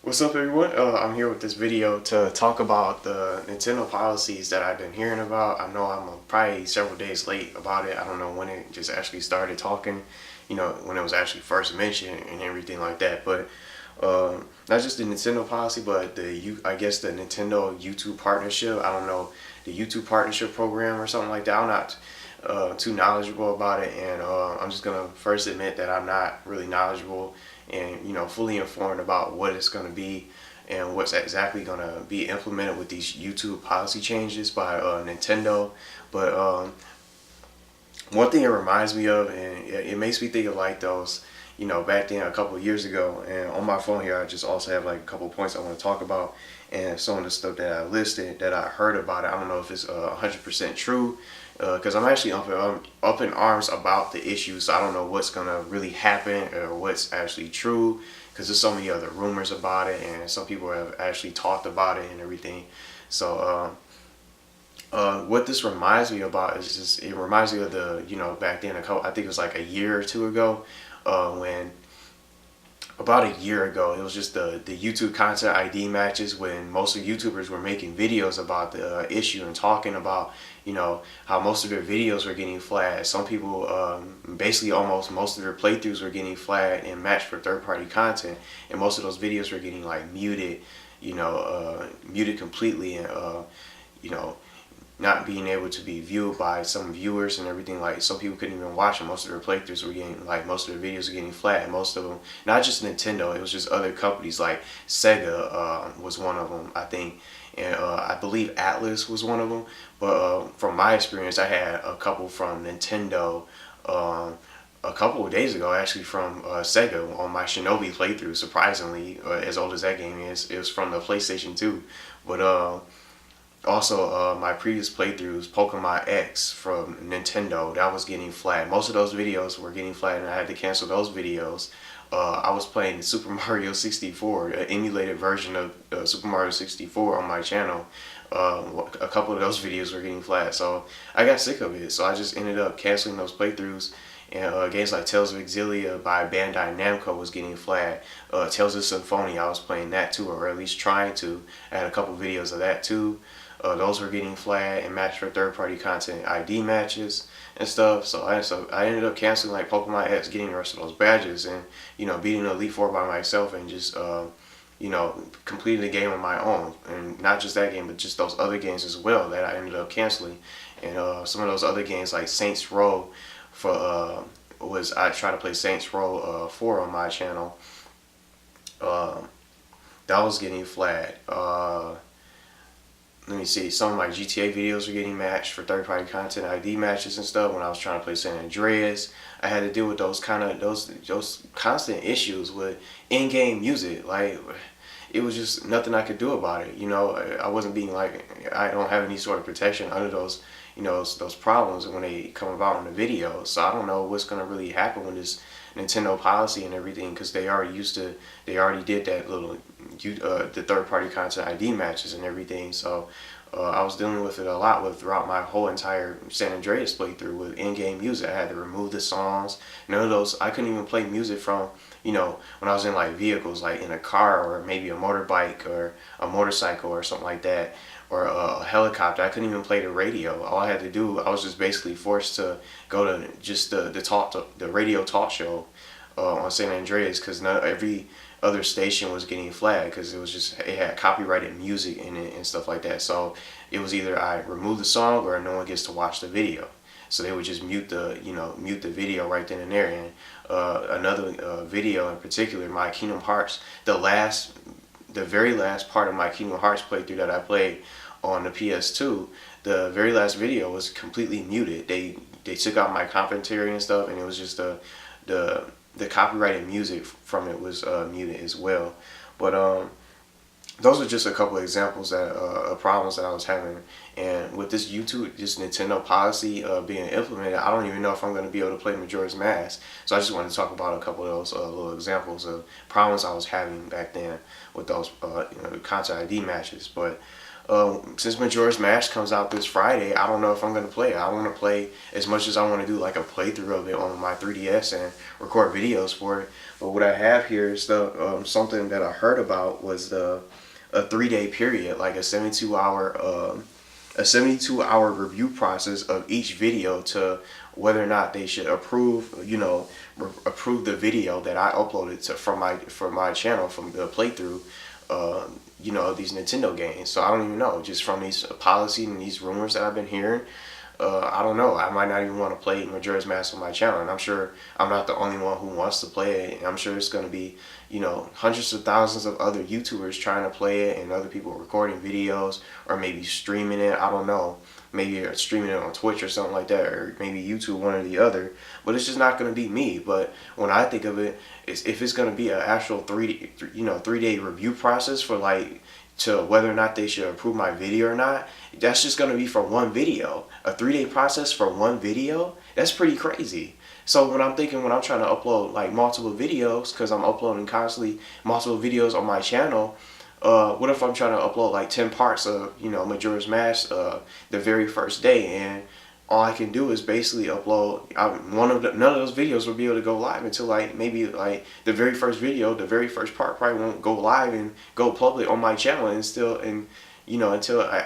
What's up, everyone? I'm here with this video to talk about the Nintendo policies that I've been hearing about. I know I'm probably several days late about it. I don't know when it just actually started talking, when it was actually first mentioned and everything like that. But not just the Nintendo policy, but I guess the Nintendo YouTube partnership. I don't know, the YouTube partnership program or something like that. I'm not too knowledgeable about it, and I'm just gonna first admit that I'm not really knowledgeable and fully informed about what it's gonna be and what's exactly gonna be implemented with these YouTube policy changes by Nintendo. But one thing it reminds me of, and it makes me think of like those, back then a couple of years ago. And on my phone here, I just also have like a couple of points I want to talk about, and some of the stuff that I listed that I heard about it. I don't know if it's 100% true, because I'm actually up in arms about the issue. So I don't know what's gonna really happen or what's actually true, because there's so many other rumors about it, and some people have actually talked about it and everything. So what this reminds me about is just, it reminds me of the, back then, I think it was like a year or two ago, when about a year ago, it was just the YouTube Content ID matches, when most of YouTubers were making videos about the issue and talking about, how most of their videos were getting flagged. Some people, basically almost most of their playthroughs were getting flagged and matched for third-party content, and most of those videos were getting like muted, muted completely, and you know, not being able to be viewed by some viewers and everything. Like, some people couldn't even watch them. Most of their playthroughs were getting, like, most of their videos were getting flat. And most of them, not just Nintendo, it was just other companies. Like Sega was one of them, I think, and I believe Atlas was one of them. But from my experience, I had a couple from Nintendo a couple of days ago, actually, from Sega on my Shinobi playthrough. Surprisingly, as old as that game is, it was from the PlayStation 2. But also, my previous playthroughs, Pokemon X from Nintendo, that was getting flagged. Most of those videos were getting flagged, and I had to cancel those videos. I was playing Super Mario 64, an emulated version of Super Mario 64 on my channel. A couple of those videos were getting flagged, so I got sick of it. So I just ended up canceling those playthroughs. And games like Tales of Exilia by Bandai Namco was getting flagged. Tales of Symphonia, I was playing that too, or at least trying to. I had a couple videos of that too. Those were getting flagged and matched for third-party content ID matches and stuff. So I ended up canceling like Pokemon X, getting the rest of those badges, and beating Elite Four by myself, and just completing the game on my own. And not just that game, but just those other games as well that I ended up canceling. And some of those other games like Saints Row, I tried to play Saints Row 4 on my channel. That was getting flagged. Let me see, some of my GTA videos were getting matched for third-party content ID matches and stuff. When I was trying to play San Andreas, I had to deal with those constant issues with in-game music. Like, it was just nothing I could do about it. I wasn't being like, I don't have any sort of protection under those, those problems when they come about in the video. So I don't know what's gonna really happen with this Nintendo policy and everything, because they already did that little the third-party content ID matches and everything. So I was dealing with it a lot throughout my whole entire San Andreas playthrough with in-game music. I had to remove the songs. None of those, I couldn't even play music from, when I was in like vehicles, like in a car or maybe a motorbike or a motorcycle or something like that, or a helicopter. I couldn't even play the radio. All I had to do, I was just basically forced to go to just the radio talk show on San Andreas, because not every other station was getting flagged, because it had copyrighted music in it and stuff like that. So it was either I remove the song or no one gets to watch the video. So they would just mute the video right then and there. And another video in particular, my Kingdom Hearts, the very last part of my Kingdom Hearts playthrough that I played on the PS2, the very last video was completely muted. They took out my commentary and stuff, and it was just the copyrighted music from it was muted as well. But those are just a couple of examples of problems that I was having. And with this Nintendo policy being implemented, I don't even know if I'm going to be able to play Majora's Mask. So I just wanted to talk about a couple of those little examples of problems I was having back then with those content ID matches. But Since Majora's Mask comes out this Friday, I don't know if I'm gonna play it. I want to play as much as I want to do like a playthrough of it on my 3DS and record videos for it. But what I have here is the something that I heard about was the a 3-day period, like a 72-hour review process of each video to whether or not they should approve, approve the video that I uploaded to from my channel from the playthrough, of these Nintendo games. So I don't even know, just from these policies and these rumors that I've been hearing. I don't know. I might not even want to play Majora's Mask on my channel, and I'm sure I'm not the only one who wants to play it. And I'm sure it's going to be, hundreds of thousands of other YouTubers trying to play it, and other people recording videos or maybe streaming it. I don't know. Maybe streaming it on Twitch or something like that, or maybe YouTube, one or the other. But it's just not going to be me. But when I think of it, if it's going to be an actual 3-day review process for to whether or not they should approve my video or not, that's just going to be for one video. A 3-day process for one video? That's pretty crazy. So when I'm trying to upload like multiple videos, because I'm uploading constantly multiple videos on my channel, what if I'm trying to upload like 10 parts of, Majora's Mask the very first day, and all I can do is basically upload none of those videos will be able to go live until maybe the very first video, the very first part probably won't go live and go public on my channel until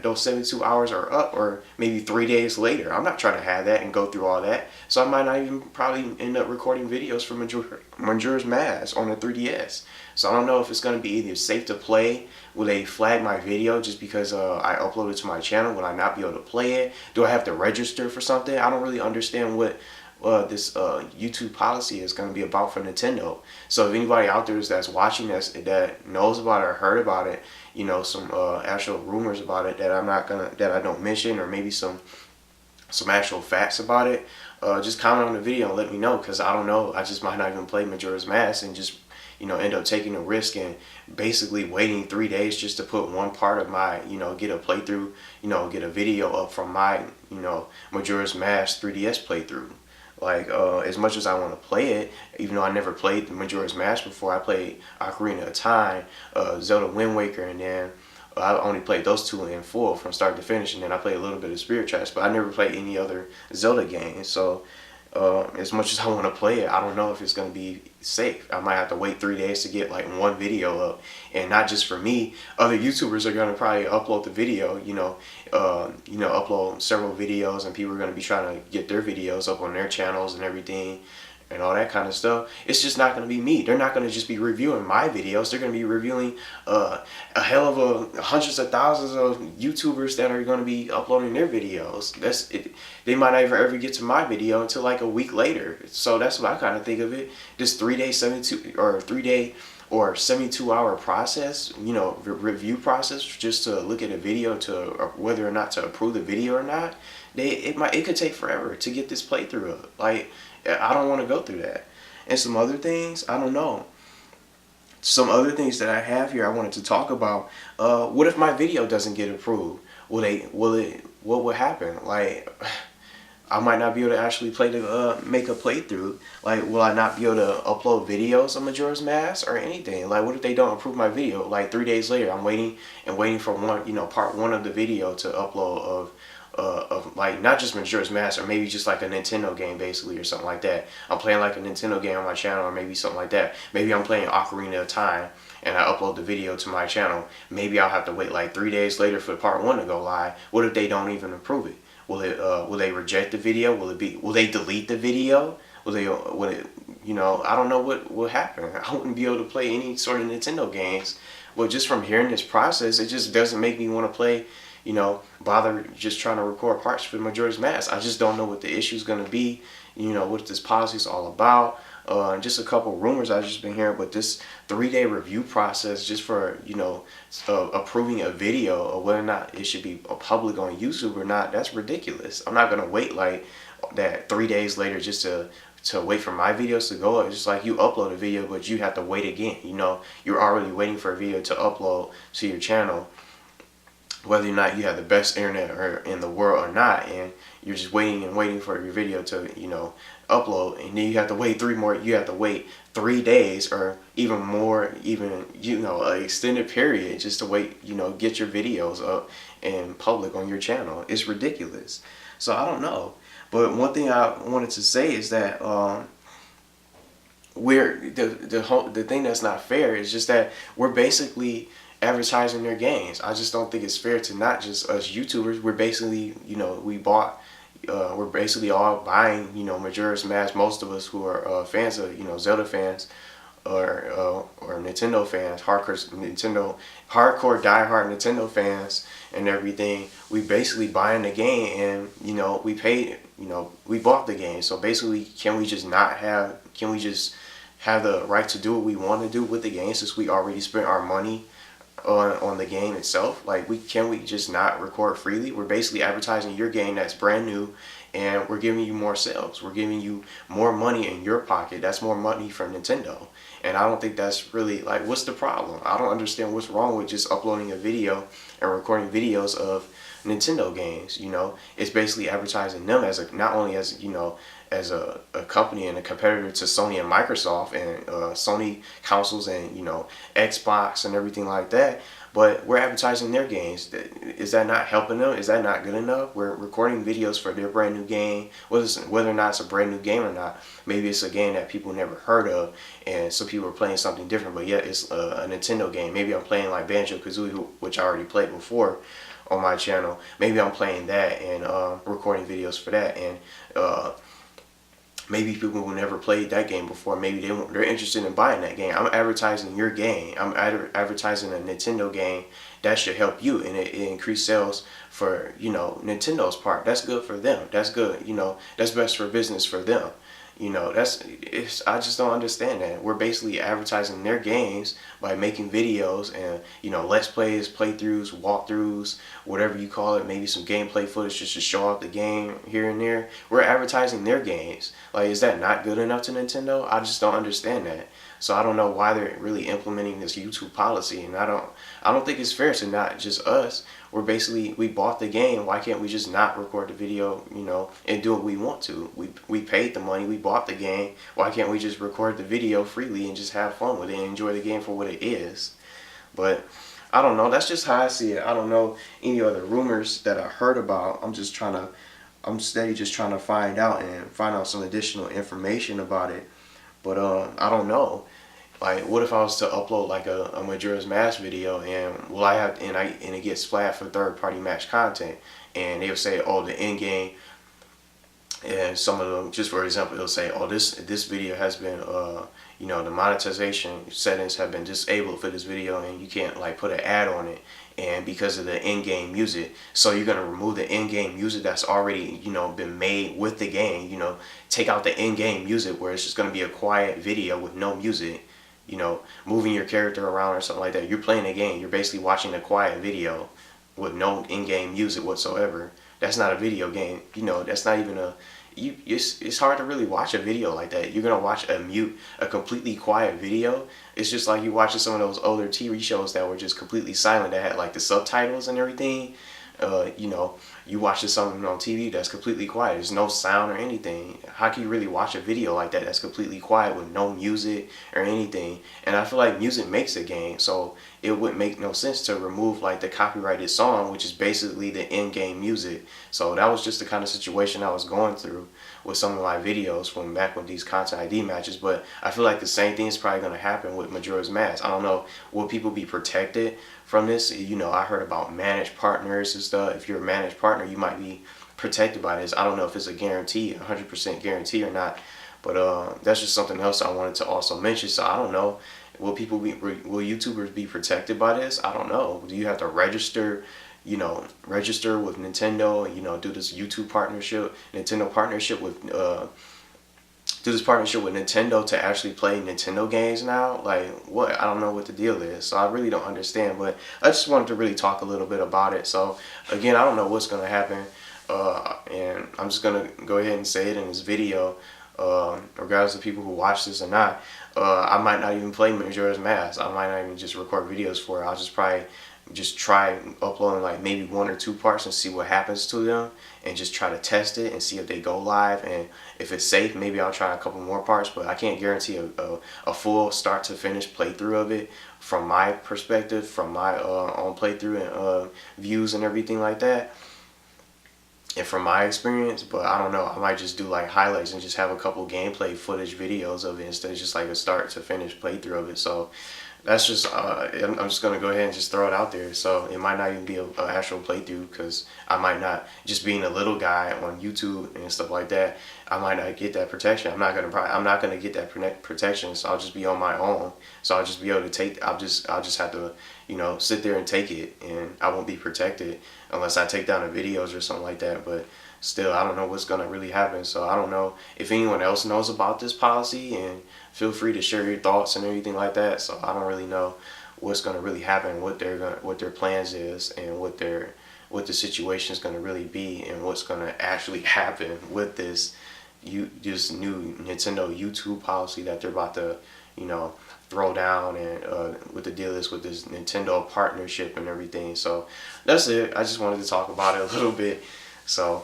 those 72 hours are up, or maybe 3 days later. I'm not trying to have that and go through all that. So I might not even probably end up recording videos for Majora's Mask on the 3DS. So I don't know if it's going to be either safe to play. Will they flag my video just because I uploaded to my channel? Will I not be able to play it? Do I have to register for something? I don't really understand what this YouTube policy is going to be about for Nintendo. So if anybody out there that's watching this that knows about it or heard about it, some actual rumors about it that I don't mention, or maybe some actual facts about it, just comment on the video and let me know, because I don't know. I just might not even play Majora's Mask and just end up taking a risk and basically waiting 3 days just to put one part of my, get a playthrough, get a video up from my, Majora's Mask 3DS playthrough. As much as I want to play it, even though I never played the Majora's Mask before, I played Ocarina of Time, Zelda Wind Waker, and then I only played those two in full from start to finish, and then I played a little bit of Spirit Tracks, but I never played any other Zelda games. So as much as I want to play it, I don't know if it's going to be safe. I might have to wait 3 days to get one video up, and not just for me. Other YouTubers are going to probably upload the video, upload several videos, and people are going to be trying to get their videos up on their channels and everything, and all that kind of stuff. It's just not going to be me. They're not going to just be reviewing my videos. They're going to be reviewing a hell of hundreds of thousands of YouTubers that are going to be uploading their videos. That's it. They might not ever get to my video until a week later. So that's what I kind of think of it. This 3-day, 3-day or 72-hour process, review process, just to look at a video to whether or not to approve the video or not. It could take forever to get this playthrough up. I don't want to go through that. And some other things, I don't know. Some other things that I have here I wanted to talk about. What if my video doesn't get approved? What will happen? I might not be able to actually make a playthrough. Will I not be able to upload videos of Majora's Mask or anything? What if they don't approve my video? 3 days later, I'm waiting for part 1 of the video to upload of not just Majora's Mask, or maybe just a Nintendo game basically, or something like that. I'm playing a Nintendo game on my channel, or maybe something like that. Maybe I'm playing Ocarina of Time and I upload the video to my channel. Maybe I'll have to wait 3 days later for part 1 to go live. What if they don't even approve it? Will they reject the video? Will they delete the video? Will it I don't know what will happen. I wouldn't be able to play any sort of Nintendo games. Well, just from hearing this process, it just doesn't make me want to play, bother just trying to record parts for Majora's Mask. I just don't know what the issue is going to be, what this policy is all about. Just a couple rumors I've just been hearing, but this 3-day review process just for, approving a video, or whether or not it should be public on YouTube or not, that's ridiculous. I'm not going to wait that 3 days later just to wait for my videos to go up. It's just you upload a video, but you have to wait again. You're already waiting for a video to upload to your channel. whether or not you have the best internet or in the world or not, and you're just waiting and waiting for your video to, you know, upload, and then you have to wait you have to wait 3 days or even more, even, you know, an extended period just to wait, you know, get your videos up in public on your channel. It's ridiculous. So I don't know. But one thing I wanted to say is that the thing that's not fair is just that we're basically advertising their games. I just don't think it's fair to not just us YouTubers. We're basically, you know, we're basically all buying, you know, Majora's Mask. Most of us who are fans of, you know, Zelda fans or Nintendo fans, hardcore diehard Nintendo fans and everything. We basically buying the game, and you know, we paid, you know, we bought the game. So basically, can we just have the right to do what we want to do with the game, since we already spent our money on the game itself? Like, can we just not record freely? We're basically advertising your game that's brand new, and we're giving you more sales. We're giving you more money in your pocket. That's more money from Nintendo. And I don't think that's really, like, what's the problem? I don't understand what's wrong with just uploading a video and recording videos of Nintendo games. You know, it's basically advertising them as not only as, you know, as a company and a competitor to Sony and Microsoft and Sony consoles and, you know, Xbox and everything like that, but we're advertising their games. Is that not helping them? Is that not good enough? We're recording videos for their brand new game, whether or not it's a brand new game or not. Maybe it's a game that people never heard of, and some people are playing something different, but yet it's a Nintendo game. Maybe I'm playing like Banjo-Kazooie, which I already played before on my channel. Maybe I'm playing that and recording videos for that, and maybe people who never played that game before, maybe they're interested in buying that game. I'm advertising your game. I'm advertising a Nintendo game that should help you, and it increase sales for, you know, Nintendo's part. That's good for them. That's good. You know, that's best for business for them. You know, I just don't understand that. We're basically advertising their games by making videos and, you know, let's plays, playthroughs, walkthroughs, whatever you call it, maybe some gameplay footage just to show off the game here and there. We're advertising their games. Like, is that not good enough to Nintendo? I just don't understand that. So I don't know why they're really implementing this YouTube policy, and I don't think it's fair to not just us. We bought the game. Why can't we just not record the video, you know, and do what we want to? We paid the money. We bought the game. Why can't we just record the video freely and just have fun with it and enjoy the game for what it is? But I don't know. That's just how I see it. I don't know any other rumors that I heard about. I'm steady just trying to find out some additional information about it. But I don't know. Like, what if I was to upload like a Majora's Mask video, and will I have and it gets flagged for third-party match content, and they'll say, oh, the end game, and some of them, just for example, they'll say, oh, this video has been you know, the monetization settings have been disabled for this video, and you can't like put an ad on it, and because of the in-game music, so you're gonna remove the in-game music that's already, you know, been made with the game. You know, take out the in-game music where it's just gonna be a quiet video with no music. You know, moving your character around or something like that. You're playing a game. You're basically watching a quiet video with no in-game music whatsoever. That's not a video game. You know, that's not even it's hard to really watch a video like that. You're gonna watch a completely quiet video. It's just like you watching some of those older TV shows that were just completely silent, that had like the subtitles and everything. You know, you watch something on TV that's completely quiet. There's no sound or anything. How can you really watch a video like that that's completely quiet with no music or anything? And I feel like music makes a game, so it wouldn't make no sense to remove like the copyrighted song, which is basically the in-game music. So that was just the kind of situation I was going through with some of my videos from back with these Content ID matches. But I feel like the same thing is probably going to happen with Majora's Mask. I don't know, will people be protected from this? You know, I heard about managed partners and stuff. If you're a managed partner, you might be protected by this. I don't know if it's a guarantee, 100% guarantee or not, but that's just something else I wanted to also mention. So I don't know, will YouTubers be protected by this? I don't know. Do you have to register, you know, register with Nintendo, you know, do this YouTube partnership, Nintendo partnership with do this partnership with Nintendo to actually play Nintendo games now? Like, what? I don't know what the deal is, so I really don't understand. But I just wanted to really talk a little bit about it. So again, I don't know what's gonna happen, and I'm just gonna go ahead and say it in this video, regardless of people who watch this or not. I might not even play Majora's Mask. I might not even just record videos for it. I'll just probably just try uploading like maybe 1 or 2 parts and see what happens to them, and just try to test it and see if they go live, and if it's safe, maybe I'll try a couple more parts. But I can't guarantee a full start to finish playthrough of it from my perspective, from my own playthrough and views and everything like that, and from my experience. But I don't know, I might just do like highlights and just have a couple gameplay footage videos of it instead of just like a start to finish playthrough of it. So that's just I'm just gonna go ahead and just throw it out there. So it might not even be an actual playthrough, because I might not, just being a little guy on YouTube and stuff like that, I might not get that protection. I'm not gonna get that protection. So I'll just be on my own. So I'll just be able to take. I'll just have to, you know, sit there and take it, and I won't be protected unless I take down the videos or something like that. But still, I don't know what's gonna really happen. So I don't know if anyone else knows about this policy, and feel free to share your thoughts and everything like that. So I don't really know what's gonna really happen, what their plans is, and what the situation is gonna really be, and what's gonna actually happen with this new Nintendo YouTube policy that they're about to, you know, throw down, and what the deal is with this Nintendo partnership and everything. So that's it. I just wanted to talk about it a little bit. So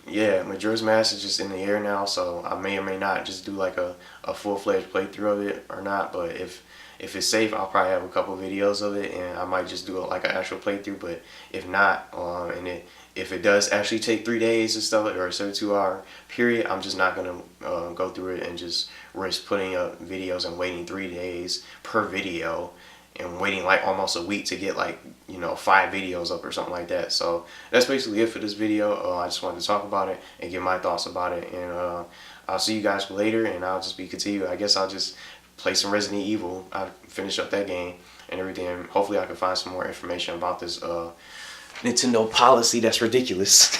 yeah, Majora's Mask is just in the air now, so I may or may not just do like a full-fledged playthrough of it or not. But if it's safe, I'll probably have a couple videos of it, and I might just do like an actual playthrough. But if not, if it does actually take 3 days and stuff, or a 72-hour period, I'm just not gonna go through it and just risk putting up videos and waiting 3 days per video, and waiting like almost a week to get like, you know, 5 videos up or something like that. So that's basically it for this video. I just wanted to talk about it and give my thoughts about it, and I'll see you guys later, and I'll just be continue. I guess I'll just play some Resident Evil. I finish up that game and everything, and hopefully I can find some more information about this Nintendo policy that's ridiculous.